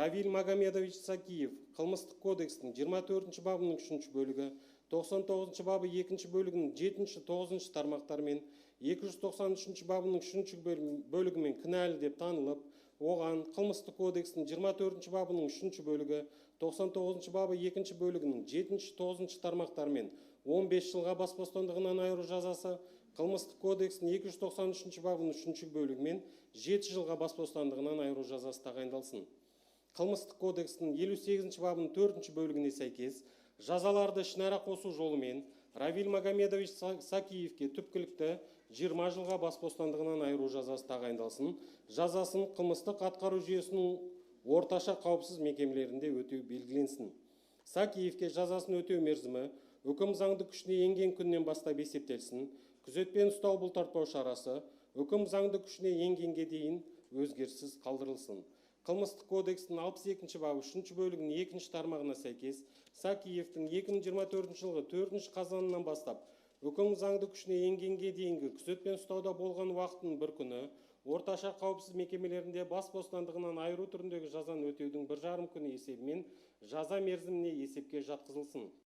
Равиль Магомедович Сакиев қылмыстық кодекстің 24 бабының 3 бөлігі, 99 бабы 2 бөлігінің 7-9 тармақтармен 293 бабының 3 бөлігімен кінәлі деп танылып, оған қылмыстық кодекстің 24 бабының 3 бөлігі, 99 бабы 2 бөлігінің 7-9 тармақтармен 15 жылға бас бостандығынан айыру жазасы, қылмыстық кодекстің 293 бабының 3 бөлігімен 7 жылға бас бостандығынан айыру жазасы тағайындалсын. Қылмыстық кодекстің 58 бабының 4 бөлігіне сәйкес жазаларды ішінара қосу жолымен Равиль Магомедович Сакиевке түпкілікті 20 жылға бас бостандығынан айыру жазасы тағайындалсын. Жазасын қылмыстық атқару жүйесінің орташа қауіпсіз мекемелерінде өтеу белгіленсін. Сакиевке жазасын өтеу мерзімі үкім заңды күшіне енген күннен бастап есептелсін. Күзетпен ұстау бұлтартпау шарасы үкім заңды күшіне енгенге дейін өзгеріссіз қалдырылсын. Қылмыстық кодекстің 62 бабы 3 бөлігінің 2 тармағына сәйкес Сакиевтің 2024 жылғы 4 қазанынан бастап үкім заңды күшіне енгенге дейінгі күзетпен ұстауда болған уақытының бір күні орташа қауіпсіз мекемелерінде бас бостандығынан айыру түріндегі жазаны өтеудің 1,5 күні есебімен жаза мерзіміне есепке жатқызылсын.